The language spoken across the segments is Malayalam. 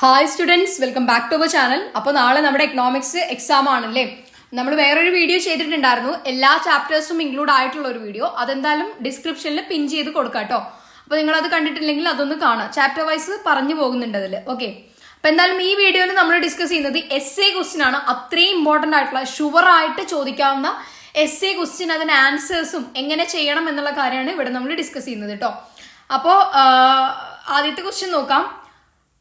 Hi students, welcome back to our channel. അപ്പോൾ നാളെ നമ്മുടെ എക്കണോമിക്സ് എക്സാം ആണല്ലേ. നമ്മൾ വേറൊരു വീഡിയോ ചെയ്തിട്ടുണ്ടായിരുന്നു, എല്ലാ ചാപ്റ്റേഴ്സും ഇൻക്ലൂഡ് ആയിട്ടുള്ള ഒരു വീഡിയോ. അതെന്തായാലും ഡിസ്ക്രിപ്ഷനിൽ പിൻ ചെയ്ത് കൊടുക്കാം കേട്ടോ. അപ്പോൾ നിങ്ങൾ അത് കണ്ടിട്ടില്ലെങ്കിൽ അതൊന്ന് കാണാം. ചാപ്റ്റർ വൈസ് പറഞ്ഞു പോകുന്നുണ്ട് അതിൽ. ഓക്കെ, അപ്പോൾ എന്തായാലും ഈ വീഡിയോയിൽ നമ്മൾ ഡിസ്കസ് ചെയ്യുന്നത് എസ് എ ക്വസ്റ്റ്യൻ ആണ്. അത്രയും ഇമ്പോർട്ടൻ്റ് ആയിട്ടുള്ള ഷുവറായിട്ട് ചോദിക്കാവുന്ന എസ് എ ക്വസ്റ്റ്യൻ, അതിന് ആൻസേഴ്സും എങ്ങനെ ചെയ്യണം എന്നുള്ള കാര്യമാണ് ഇവിടെ നമ്മൾ ഡിസ്കസ് ചെയ്യുന്നത് കേട്ടോ. അപ്പോൾ ആദ്യത്തെ ക്വസ്റ്റ്യൻ നോക്കാം.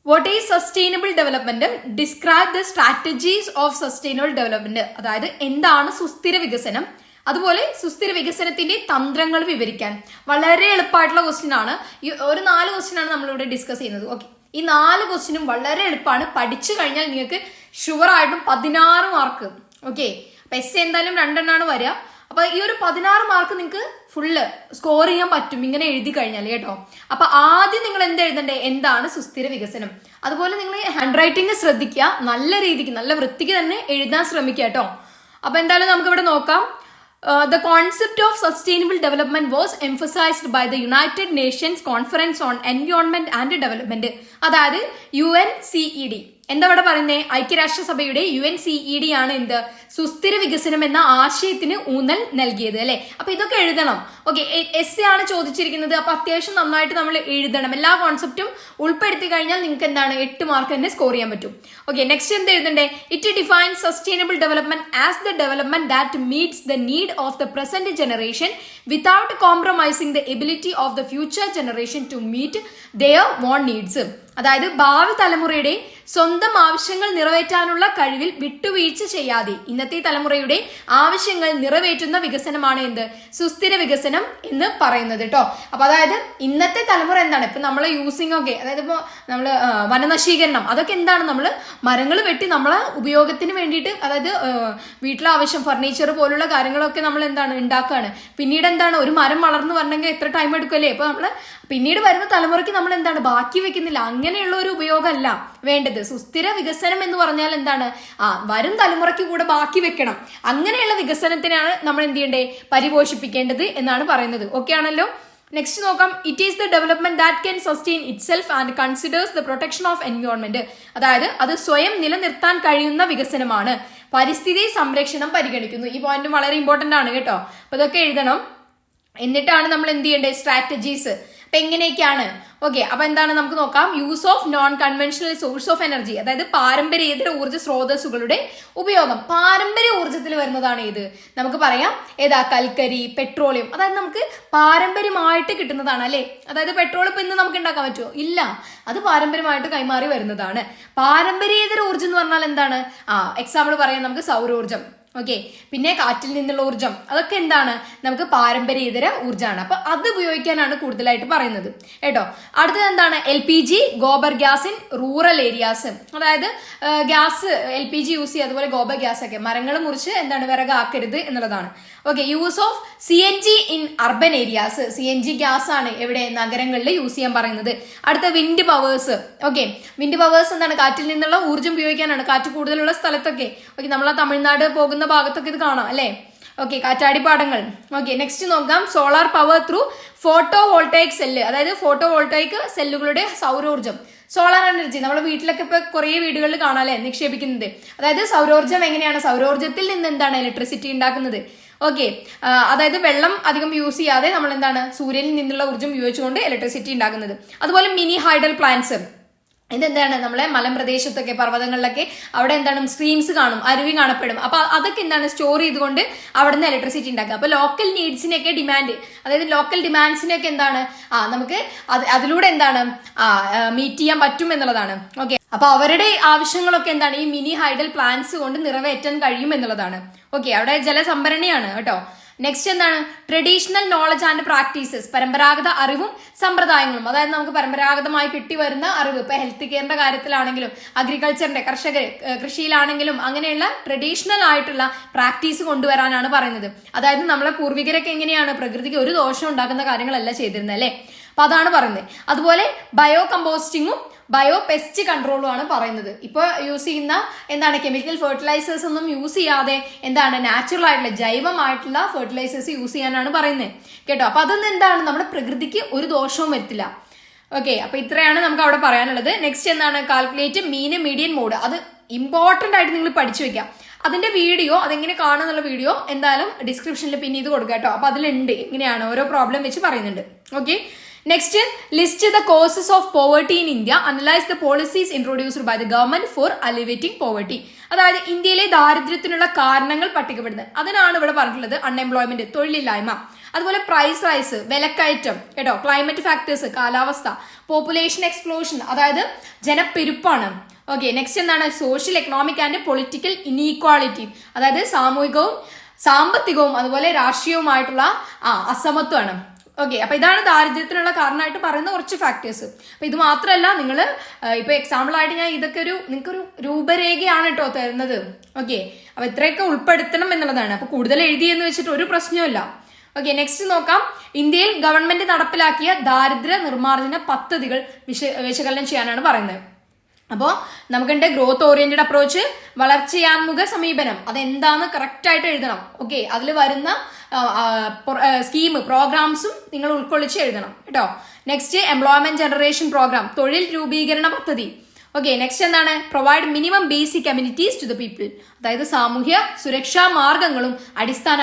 What is sustainable development? Describe the strategies of sustainable development. അതായത് എന്താണ് സുസ്ഥിര വികസനം, അതുപോലെ സുസ്ഥിര വികസനത്തിന്റെ തന്ത്രങ്ങൾ വിവരിക്കാൻ. വളരെ എളുപ്പമായിട്ടുള്ള ക്വസ്റ്റ്യൻ ആണ്. ഈ ഒരു 4 ക്വസ്റ്റ്യൻ ആണ് നമ്മളിവിടെ ഡിസ്കസ് ചെയ്യുന്നത്. ഓക്കെ, ഈ 4 ക്വസ്റ്റ്യനും വളരെ എളുപ്പമാണ്. പഠിച്ചു കഴിഞ്ഞാൽ നിങ്ങൾക്ക് ഷുവർ ആയിട്ടും 16 മാർക്ക്. ഓക്കെ, അപ്പൊ എസ് എന്തായാലും 2 എണ്ണമാണ് വരിക. അപ്പൊ ഈ ഒരു 16 മാർക്ക് നിങ്ങൾക്ക് ഫുള്ള് സ്കോർ ചെയ്യാൻ പറ്റും ഇങ്ങനെ എഴുതി കഴിഞ്ഞാൽ കേട്ടോ. അപ്പൊ ആദ്യം നിങ്ങൾ എന്ത് എഴുതണ്ടേ? എന്താണ് സുസ്ഥിര വികസനം. അതുപോലെ നിങ്ങൾ ഹാൻഡ് റൈറ്റിംഗ് ശ്രദ്ധിക്കുക, നല്ല രീതിക്ക് നല്ല വൃത്തിക്ക് തന്നെ എഴുതാൻ ശ്രമിക്കുക കേട്ടോ. അപ്പൊ എന്തായാലും നമുക്ക് ഇവിടെ നോക്കാം. The concept of sustainable development was emphasized by the United Nations Conference on Environment and Development. അതായത് UNCED. എന്താ ഇവിടെ പറയുന്നത്? ഐക്യരാഷ്ട്രസഭയുടെ UNCED ആണ് എന്ത് സുസ്ഥിര വികസനം എന്ന ആശയത്തിന് ഊന്നൽ നൽകിയത് അല്ലെ. അപ്പൊ ഇതൊക്കെ എഴുതണം. ഓക്കെ, എസ് ആണ് ചോദിച്ചിരിക്കുന്നത്. അപ്പൊ അത്യാവശ്യം നന്നായിട്ട് നമ്മൾ എഴുതണം. എല്ലാ കോൺസെപ്റ്റും ഉൾപ്പെടുത്തി കഴിഞ്ഞാൽ നിങ്ങൾക്ക് എന്താണ് 8 മാർക്ക് തന്നെ സ്കോർ ചെയ്യാൻ പറ്റും. ഓക്കെ, നെക്സ്റ്റ് എന്ത് എഴുതണ്ടേ? It defines sustainable development as the development that meets the need of the present generation without compromising the ability of the future generation to meet their own needs. അതായത് ഭാവി തലമുറയുടെ സ്വന്തം ആവശ്യങ്ങൾ നിറവേറ്റാനുള്ള കഴിവിൽ വിട്ടുവീഴ്ച ചെയ്യാതെ ഇന്നത്തെ തലമുറയുടെ ആവശ്യങ്ങൾ നിറവേറ്റുന്ന വികസനമാണ് എന്ത് സുസ്ഥിര വികസനം എന്ന് പറയുന്നത് കേട്ടോ. അപ്പൊ അതായത് ഇന്നത്തെ തലമുറ എന്താണ് ഇപ്പൊ നമ്മൾ യൂസിങ് ഒക്കെ, അതായത് ഇപ്പൊ നമ്മള് വനനശീകരണം, അതൊക്കെ എന്താണ് നമ്മൾ മരങ്ങൾ വെട്ടി നമ്മളെ ഉപയോഗത്തിന് വേണ്ടിയിട്ട്, അതായത് വീട്ടിലെ ആവശ്യം ഫർണിച്ചർ പോലുള്ള കാര്യങ്ങളൊക്കെ നമ്മൾ എന്താണ് ഉണ്ടാക്കുകയാണ്. പിന്നീട് എന്താണ് ഒരു മരം വളർന്നു വരണമെങ്കിൽ എത്ര ടൈം എടുക്കുമല്ലേ. ഇപ്പൊ നമ്മള് പിന്നീട് വരുന്ന തലമുറയ്ക്ക് നമ്മൾ എന്താണ് ബാക്കി വെക്കുന്നില്ല. അങ്ങനെയുള്ള ഒരു ഉപയോഗമല്ല വേണ്ടത്. സുസ്ഥിര വികസനം എന്ന് പറഞ്ഞാൽ എന്താണ്? വരും തലമുറയ്ക്ക് കൂടെ ബാക്കി വെക്കണം. അങ്ങനെയുള്ള വികസനത്തിനാണ് നമ്മൾ എന്ത് ചെയ്യേണ്ടേ? പരിപോഷിപ്പിക്കേണ്ടത് എന്നാണ് പറയുന്നത്. ഓക്കെ ആണല്ലോ. നെക്സ്റ്റ് നോക്കാം. It is the development that can sustain it self and considers the protection of environment. അതായത് അത് സ്വയം നിലനിർത്താൻ കഴിയുന്ന വികസനമാണ്. പരിസ്ഥിതി സംരക്ഷണം പരിഗണിക്കുന്നു. ഈ പോയിന്റ് വളരെ ഇമ്പോർട്ടന്റ് ആണ് കേട്ടോ. അപ്പൊ ഇതൊക്കെ എഴുതണം. എന്നിട്ടാണ് നമ്മൾ എന്ത് ചെയ്യേണ്ടത്? സ്ട്രാറ്റജീസ്. അപ്പൊ എങ്ങനെയൊക്കെയാണ്? ഓക്കെ, അപ്പൊ എന്താണ് നമുക്ക് നോക്കാം. Use of non conventional source of energy. അതായത് പാരമ്പര്യേതര ഊർജ്ജ സ്രോതസ്സുകളുടെ ഉപയോഗം. പാരമ്പര്യ ഊർജ്ജത്തിൽ വരുന്നതാണ് ഏത്? നമുക്ക് പറയാം ഏതാ? കൽക്കരി, പെട്രോളിയം. അതായത് നമുക്ക് പാരമ്പര്യമായിട്ട് കിട്ടുന്നതാണ് അല്ലെ. അതായത് പെട്രോൾ ഇപ്പൊ ഇന്ന് നമുക്ക് ഉണ്ടാക്കാൻ പറ്റുമോ? ഇല്ല, അത് പാരമ്പര്യമായിട്ട് കൈമാറി വരുന്നതാണ്. പാരമ്പര്യേതര ഊർജ്ജം എന്ന് പറഞ്ഞാൽ എന്താണ്? എക്സാമ്പിൾ പറയാം നമുക്ക് സൗരോർജ്ജം. ഓക്കെ, പിന്നെ കാറ്റിൽ നിന്നുള്ള ഊർജ്ജം, അതൊക്കെ എന്താണ്? നമുക്ക് പാരമ്പര്യേതര ഊർജ്ജമാണ്. അപ്പൊ അത് ഉപയോഗിക്കാനാണ് കൂടുതലായിട്ട് പറയുന്നത് കേട്ടോ. അടുത്തത് എന്താണ്? LPG, gobar gas in rural areas. അതായത് ഗ്യാസ് LPG യൂസ് ചെയ്യുക, അതുപോലെ ഗോബർ ഗ്യാസ് ഒക്കെ മരങ്ങൾ മുറിച്ച് എന്താണ് വിറകാക്കരുത് എന്നുള്ളതാണ്. Okay, use of CNG in urban areas. CNG gas ആണ് എവിടെ? നഗരങ്ങളിൽ യൂസ് ചെയ്യാൻ പറയുന്നത്. അടുത്ത wind powers. Okay, wind powers എന്താണ്? കാറ്റിൽ നിന്നുള്ള ഊർജ്ജം ഉപയോഗിക്കാനാണ്. കാറ്റ് കൂടുതലുള്ള സ്ഥലത്തൊക്കെ. ഓക്കെ, നമ്മളെ തമിഴ്നാട് പോകുന്ന ഭാഗത്തൊക്കെ ഇത് കാണാം അല്ലെ. ഓക്കെ, കാറ്റാടിപ്പാടങ്ങൾ. ഓക്കെ, നെക്സ്റ്റ് നോക്കാം. Solar power through photovoltaic cell. അതായത് ഫോട്ടോ വോൾട്ടൈക് സെല്ലുകളുടെ സൗരോർജ്ജം, സോളാർ എനർജി. നമ്മുടെ വീട്ടിലൊക്കെ ഇപ്പൊ കുറെ വീടുകളിൽ കാണാം അല്ലെ നിക്ഷേപിക്കുന്നത്. അതായത് സൗരോർജ്ജം എങ്ങനെയാണ്? സൗരോർജ്ജത്തിൽ നിന്ന് എന്താണ് ഇലക്ട്രിസിറ്റി ഉണ്ടാക്കുന്നത്? ഓക്കെ, അതായത് വെള്ളം അധികം യൂസ് ചെയ്യാതെ നമ്മൾ എന്താണ് സൂര്യനിൽ നിന്നുള്ള ഊർജ്ജം ഉപയോഗിച്ചുകൊണ്ട് ഇലക്ട്രിസിറ്റി ഉണ്ടാക്കുന്നത്. അതുപോലെ മിനി ഹൈഡൽ പ്ലാന്റ്സ്. ഇതെന്താണ്? നമ്മളെ മലമ്പ്രദേശത്തൊക്കെ പർവ്വതങ്ങളിലൊക്കെ അവിടെ എന്താണ് സ്ട്രീംസ് കാണും, അരുവി കാണപ്പെടും. അപ്പൊ അതൊക്കെ എന്താണ് സ്റ്റോർ ചെയ്തുകൊണ്ട് അവിടെ നിന്ന് ഇലക്ട്രിസിറ്റി ഉണ്ടാക്കുക. അപ്പൊ ലോക്കൽ നീഡ്സിനെയൊക്കെ ഡിമാൻഡ്, അതായത് ലോക്കൽ ഡിമാൻഡ്സിനെയൊക്കെ എന്താണ് നമുക്ക് അതിലൂടെ എന്താണ് മീറ്റ് ചെയ്യാൻ പറ്റും എന്നുള്ളതാണ്. ഓക്കെ, അപ്പൊ അവരുടെ ആവശ്യങ്ങളൊക്കെ എന്താണ് ഈ മിനി ഹൈഡൽ പ്ലാന്റ്സ് കൊണ്ട് നിറവേറ്റാൻ കഴിയും എന്നുള്ളതാണ്. ഓക്കെ, അവിടെ ജലസംഭരണിയാണ് കേട്ടോ. നെക്സ്റ്റ് എന്താണ്? Traditional knowledge and practices. പരമ്പരാഗത അറിവും സമ്പ്രദായങ്ങളും. അതായത് നമുക്ക് പരമ്പരാഗതമായി കിട്ടി വരുന്ന അറിവ്, ഇപ്പൊ ഹെൽത്ത് കെയറിന്റെ കാര്യത്തിലാണെങ്കിലും അഗ്രികൾച്ചറിന്റെ കൃഷിയിലാണെങ്കിലും അങ്ങനെയുള്ള ട്രഡീഷണൽ ആയിട്ടുള്ള പ്രാക്ടീസ് കൊണ്ടുവരാനാണ് പറയുന്നത്. അതായത് നമ്മളെ പൂർവികരൊക്കെ എങ്ങനെയാണ് പ്രകൃതിക്ക് ഒരു ദോഷം ഉണ്ടാക്കുന്ന കാര്യങ്ങളല്ല ചെയ്തിരുന്നത് അല്ലെ. അപ്പൊ അതാണ് പറയുന്നത്. അതുപോലെ ബയോ കമ്പോസ്റ്റിങ്ങും ബയോ പെസ്റ്റ് കൺട്രോളും ആണ് പറയുന്നത്. ഇപ്പൊ യൂസ് ചെയ്യുന്ന എന്താണ് കെമിക്കൽ ഫെർട്ടിലൈസേഴ്സ് ഒന്നും യൂസ് ചെയ്യാതെ എന്താണ് നാച്ചുറൽ ആയിട്ടുള്ള ജൈവമായിട്ടുള്ള ഫെർട്ടിലൈസേഴ്സ് യൂസ് ചെയ്യാനാണ് പറയുന്നത് കേട്ടോ. അപ്പൊ അതൊന്നും എന്താണ് നമ്മുടെ പ്രകൃതിക്ക് ഒരു ദോഷവും വരത്തില്ല. ഓക്കെ, അപ്പൊ ഇത്രയാണ് നമുക്ക് അവിടെ പറയാനുള്ളത്. നെക്സ്റ്റ് എന്താണ്? Calculate mean median mode. അത് ഇമ്പോർട്ടന്റ് ആയിട്ട് നിങ്ങൾ പഠിച്ചു വെക്കാം. അതിന്റെ വീഡിയോ അതെങ്ങനെ കാണുന്നുള്ള വീഡിയോ എന്തായാലും ഡിസ്ക്രിപ്ഷനിൽ പിന്നെ ഇത് കൊടുക്കുക കേട്ടോ. അപ്പൊ അതിലുണ്ട്, ഇങ്ങനെയാണ് ഓരോ പ്രോബ്ലം വെച്ച് പറയുന്നുണ്ട്. Okay, next list the causes of poverty in India, analyse the policies introduced by the government for alleviating poverty. അതായത് ഇന്ത്യയിലെ ദാരിദ്ര്യത്തിനുള്ള കാരണങ്ങൾ പട്ടികപ്പെടുന്നത്. അതിനാണ് ഇവിടെ പറഞ്ഞിട്ടുള്ളത്. അൺഎംപ്ലോയ്മെന്റ്, തൊഴിലില്ലായ്മ, അതുപോലെ പ്രൈസ് റൈസ്, വിലക്കയറ്റം കേട്ടോ, ക്ലൈമറ്റ് ഫാക്ടേഴ്സ്, കാലാവസ്ഥ, പോപ്പുലേഷൻ എക്സ്പ്ലോഷൻ, അതായത് ജനപ്പെരുപ്പാണ്. ഓക്കെ, നെക്സ്റ്റ് എന്താണ്? Social, economic and political inequality, അതായത് സാമൂഹികവും സാമ്പത്തികവും അതുപോലെ രാഷ്ട്രീയവുമായിട്ടുള്ള അസമത്വമാണ്. ഓക്കെ, അപ്പൊ ഇതാണ് ദാരിദ്ര്യത്തിനുള്ള കാരണമായിട്ട് പറയുന്ന കുറച്ച് ഫാക്ടേഴ്സ്. അപ്പൊ ഇത് മാത്രമല്ല, നിങ്ങൾ ഇപ്പൊ എക്സാമ്പിൾ ആയിട്ട് ഞാൻ ഇതൊക്കെ നിങ്ങൾക്കൊരു രൂപരേഖയാണ് കേട്ടോ തരുന്നത്. ഓക്കെ, അപ്പൊ ഇത്രയൊക്കെ ഉൾപ്പെടുത്തണം എന്നുള്ളതാണ്. അപ്പൊ കൂടുതൽ എഴുതിയെന്ന് വെച്ചിട്ട് ഒരു പ്രശ്നവുമില്ല. ഓക്കെ, നെക്സ്റ്റ് നോക്കാം. ഇന്ത്യയിൽ ഗവൺമെന്റ് നടപ്പിലാക്കിയ ദാരിദ്ര്യ നിർമ്മാർജ്ജന പദ്ധതികൾ വിശകലനം ചെയ്യാനാണ് പറയുന്നത്. അപ്പോൾ നമുക്കുണ്ട് ഗ്രോത്ത് ഓറിയന്റഡ് അപ്രോച്ച്, വളർച്ചയാൻമുഖ സമീപനം, അതെന്താന്ന് കറക്റ്റ് ആയിട്ട് എഴുതണം. ഓക്കെ, അതിൽ വരുന്ന സ്കീം പ്രോഗ്രാംസും നിങ്ങൾ ഉൾക്കൊള്ളിച്ച് എഴുതണം കേട്ടോ. നെക്സ്റ്റ് എംപ്ലോയ്മെന്റ് ജനറേഷൻ പ്രോഗ്രാം, തൊഴിൽ രൂപീകരണ പദ്ധതി. ഓക്കെ, നെക്സ്റ്റ് എന്താണ്? Provide minimum basic communities to the people, അതായത് സാമൂഹ്യ സുരക്ഷാ മാർഗങ്ങളും അടിസ്ഥാന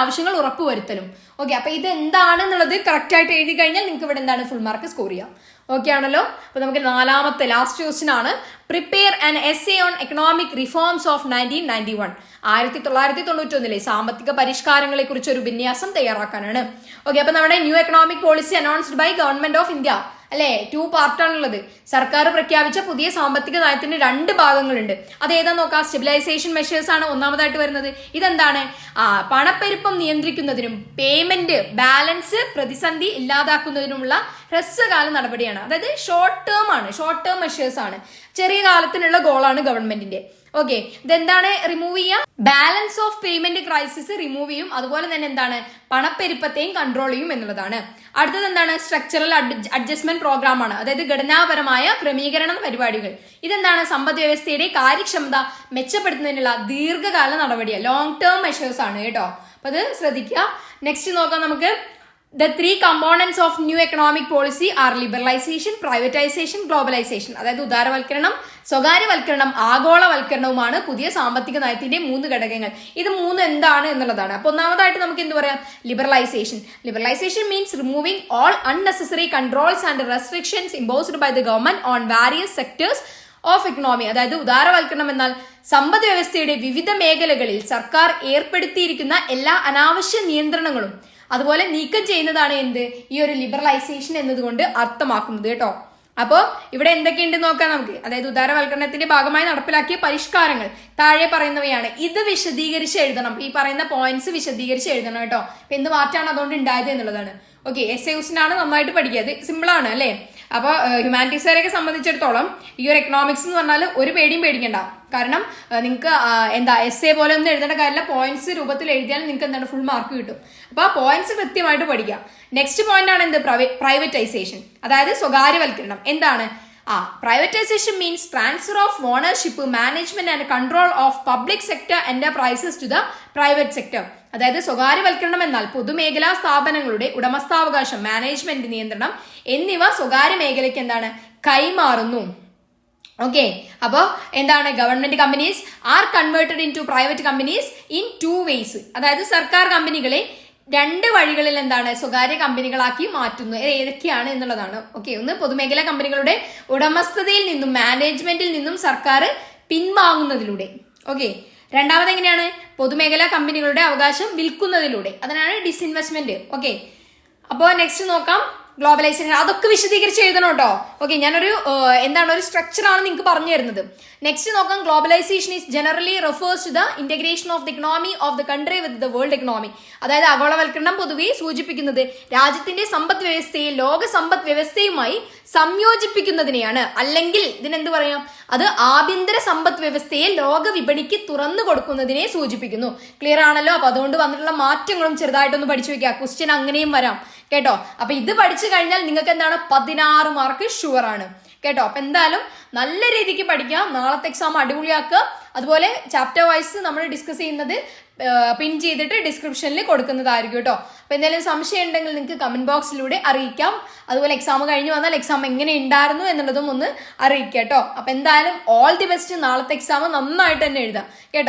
ആവശ്യങ്ങൾ ഉറപ്പുവരുത്തലും. ഓക്കെ, അപ്പൊ ഇത് എന്താണെന്നുള്ളത് കറക്റ്റ് ആയിട്ട് എഴുതി കഴിഞ്ഞാൽ നിങ്ങൾക്ക് ഇവിടെ എന്താണ് ഫുൾ മാർക്ക് സ്കോർ ചെയ്യാം. ഓക്കെ ആണല്ലോ. അപ്പൊ നമുക്ക് നാലാമത്തെ ലാസ്റ്റ് ക്വസ്റ്റ്യൻ ആണ്. Prepare an essay on economic reforms of 1991. 1991 സാമ്പത്തിക പരിഷ്കാരങ്ങളെ കുറിച്ച് ഒരു വിന്യാസം തയ്യാറാക്കാനാണ്. ഓക്കെ, അപ്പൊ നമ്മുടെ new economic policy announced by government of India അല്ലെ, 2 പാർട്ടാണുള്ളത്. സർക്കാർ പ്രഖ്യാപിച്ച പുതിയ സാമ്പത്തിക നയത്തിന് 2 ഭാഗങ്ങളുണ്ട്. അത് ഏതാ നോക്കാം. സ്റ്റെബിലൈസേഷൻ മെഷേഴ്സ് ആണ് ഒന്നാമതായിട്ട് വരുന്നത്. ഇതെന്താണ്? പണപ്പെരുപ്പം നിയന്ത്രിക്കുന്നതിനും പേയ്മെന്റ് ബാലൻസ് പ്രതിസന്ധി ഇല്ലാതാക്കുന്നതിനുമുള്ള ഹ്രസ്വകാല നടപടിയാണ്. അതായത് ഷോർട്ട് ടേം മെഷേഴ്സ് ആണ്. ചെറിയ കാലത്തിനുള്ള ഗോളാണ് ഗവൺമെന്റിന്റെ. ഓക്കെ, ഇതെന്താണ്? റിമൂവ് ചെയ്യാം, balance of payment crisis remove ചെയ്യും, അതുപോലെ തന്നെ എന്താണ്? പണപ്പെരുപ്പത്തെയും കൺട്രോൾ ചെയ്യും എന്നുള്ളതാണ്. അടുത്തത് എന്താണ്? സ്ട്രക്ചറൽ അഡ്ജസ്റ്റ്മെന്റ് പ്രോഗ്രാം ആണ്. അതായത് ഘടനാപരമായ ക്രമീകരണ പരിപാടികൾ. ഇതെന്താണ്? സമ്പദ് വ്യവസ്ഥയുടെ കാര്യക്ഷമത മെച്ചപ്പെടുത്തുന്നതിനുള്ള ദീർഘകാല നടപടിയാണ്. ലോങ് ടേം മെഷേഴ്സ് ആണ് കേട്ടോ. അപ്പൊ അത് ശ്രദ്ധിക്കുക. നെക്സ്റ്റ് നോക്കാം നമുക്ക്. The 3 components of new economic policy are liberalization, privatization, globalization. അതായത് ഉദാരവൽക്കരണം, സ്വകാര്യവൽക്കരണം, ആഗോളവൽക്കരണവുമാണ് പുതിയ സാമ്പത്തിക നയത്തിന്റെ 3 ഘടകങ്ങൾ. ഇത് 3 എന്താണ് എന്നുള്ളതാണ്. അപ്പൊ ഒന്നാമതായിട്ട് നമുക്ക് എന്ത് പറയാം? Liberalisation means removing all unnecessary controls and restrictions imposed by the government on various sectors of economy. അതായത് ഉദാരവൽക്കരണം എന്നാൽ സമ്പദ് വ്യവസ്ഥയുടെ വിവിധ മേഖലകളിൽ സർക്കാർ ഏർപ്പെടുത്തിയിരിക്കുന്ന എല്ലാ അനാവശ്യ നിയന്ത്രണങ്ങളും അതുപോലെ നീക്കം ചെയ്യുന്നതാണ് എന്ത്? ഈ ഒരു ലിബറലൈസേഷൻ എന്നതുകൊണ്ട് അർത്ഥമാക്കുന്നത് കേട്ടോ. അപ്പോൾ ഇവിടെ എന്തൊക്കെയുണ്ട് നോക്കാം നമുക്ക്. അതായത് ഉദാരവൽക്കരണത്തിന്റെ ഭാഗമായി നടപ്പിലാക്കിയ പരിഷ്കാരങ്ങൾ താഴെ പറയുന്നവയാണ്. ഇത് വിശദീകരിച്ച് എഴുതണം. ഈ പറയുന്ന പോയിന്റ്സ് വിശദീകരിച്ച് എഴുതണം കേട്ടോ. അപ്പൊ എന്ത് മാറ്റാണ് അതുകൊണ്ട് ഉണ്ടായത് എന്നുള്ളതാണ്. ഓക്കെ, എസ് ആണ് നന്നായിട്ട് പഠിക്കുക. അത് സിമ്പിൾ ആണ് അല്ലേ. അപ്പോൾ ഹ്യൂമാനിറ്റീസുകാരെയൊക്കെ സംബന്ധിച്ചിടത്തോളം ഈ ഒരു എക്കണോമിക്സ് എന്ന് പറഞ്ഞാൽ ഒരു പേടിയും പേടിക്കണ്ട. കാരണം നിങ്ങൾക്ക് എസ് പോലെ ഒന്നും എഴുതേണ്ട കാര്യമില്ല. പോയിന്റ്സ് രൂപത്തിൽ എഴുതിയാൽ നിങ്ങൾക്ക് എന്താണ് ഫുൾ മാർക്ക് കിട്ടും. അപ്പൊ ആ പോയിന്റ്സ് കൃത്യമായിട്ട് പഠിക്കാം. നെക്സ്റ്റ് പോയിന്റ് ആണ് എന്ത്? പ്രൈവറ്റൈസേഷൻ, അതായത് സ്വകാര്യവൽക്കരണം. എന്താണ്? Privatisation means transfer of ownership, management and control of public sector enterprises to the private sector. അതായത് സ്വകാര്യവൽക്കരണം എന്നാൽ പൊതുമേഖലാ സ്ഥാപനങ്ങളുടെ ഉടമസ്ഥാവകാശം, മാനേജ്മെന്റ് നിയന്ത്രണം എന്നിവ സ്വകാര്യ മേഖലയ്ക്ക് എന്താണ് കൈമാറുന്നു. ഓക്കെ, അപ്പോ എന്താണ്? Government companies are converted into private companies in 2 ways. അതായത് സർക്കാർ കമ്പനികളെ 2 വഴികളിൽ എന്താണ് സ്വകാര്യ കമ്പനികളാക്കി മാറ്റുന്നു. ഏതൊക്കെയാണ് എന്നുള്ളതാണ്. ഓക്കെ, ഒന്ന് പൊതുമേഖലാ കമ്പനികളുടെ ഉടമസ്ഥതയിൽ നിന്നും മാനേജ്മെന്റിൽ നിന്നും സർക്കാർ പിൻവാങ്ങുന്നതിലൂടെ. ഓക്കെ, രണ്ടാമത് എങ്ങനെയാണ്? പൊതുമേഖലാ കമ്പനികളുടെ അവകാശം വിൽക്കുന്നതിലൂടെ. അതിനാണ് ഡിസ്ഇൻവെസ്റ്റ്മെന്റ്. ഓക്കെ, അപ്പോൾ നെക്സ്റ്റ് നോക്കാം. ഗ്ലോബലൈസേഷൻ അതൊക്കെ വിശദീകരിച്ച് എഴുതണം കേട്ടോ. ഓക്കെ, ഞാനൊരു ഒരു സ്ട്രക്ചറാണ് നിങ്ങൾക്ക് പറഞ്ഞു തരുന്നത്. നെക്സ്റ്റ് നോക്കാം. Globalisation is generally refers to the integration of the economy of the country with the world economy. അതായത് ആഗോളവൽക്കരണം പൊതുവെ സൂചിപ്പിക്കുന്നത് രാജ്യത്തിന്റെ സമ്പദ് വ്യവസ്ഥയെ ലോക സമ്പദ് വ്യവസ്ഥയുമായി സംയോജിപ്പിക്കുന്നതിനെയാണ്. അല്ലെങ്കിൽ ഇതിനെന്ത് പറയാം? അത് ആഭ്യന്തര സമ്പദ് വ്യവസ്ഥയെ ലോക വിപണിക്ക് തുറന്നു കൊടുക്കുന്നതിനെ സൂചിപ്പിക്കുന്നു. ക്ലിയർ ആണല്ലോ. അപ്പൊ അതുകൊണ്ട് വന്നിട്ടുള്ള മാറ്റങ്ങളും ചെറുതായിട്ടൊന്ന് പഠിച്ചു വെക്കുക. ക്വസ്റ്റ്യൻ അങ്ങനെയും വരാം കേട്ടോ. അപ്പൊ ഇത് പഠിച്ചു കഴിഞ്ഞാൽ നിങ്ങൾക്ക് എന്താണ് 16 മാർക്ക് ഷുവർ ആണ് കേട്ടോ. അപ്പൊ എന്തായാലും നല്ല രീതിക്ക് പഠിക്കുക. നാളത്തെ എക്സാം അടിപൊളിയാക്കുക. അതുപോലെ ചാപ്റ്റർ വൈസ് നമ്മൾ ഡിസ്കസ് ചെയ്യുന്നത് പിൻ ചെയ്തിട്ട് ഡിസ്ക്രിപ്ഷനിൽ കൊടുക്കുന്നതായിരിക്കും കേട്ടോ. അപ്പൊ എന്തെങ്കിലും സംശയം ഉണ്ടെങ്കിൽ നിങ്ങൾക്ക് കമന്റ് ബോക്സിലൂടെ അറിയിക്കാം. അതുപോലെ എക്സാം കഴിഞ്ഞ് വന്നാൽ എക്സാം എങ്ങനെ ഉണ്ടായിരുന്നു എന്നുള്ളതും ഒന്ന് അറിയിക്കാം കേട്ടോ. അപ്പൊ എന്തായാലും ഓൾ ദി ബെസ്റ്റ്. നാളത്തെ എക്സാം നന്നായിട്ട് തന്നെ എഴുതാം കേട്ടോ.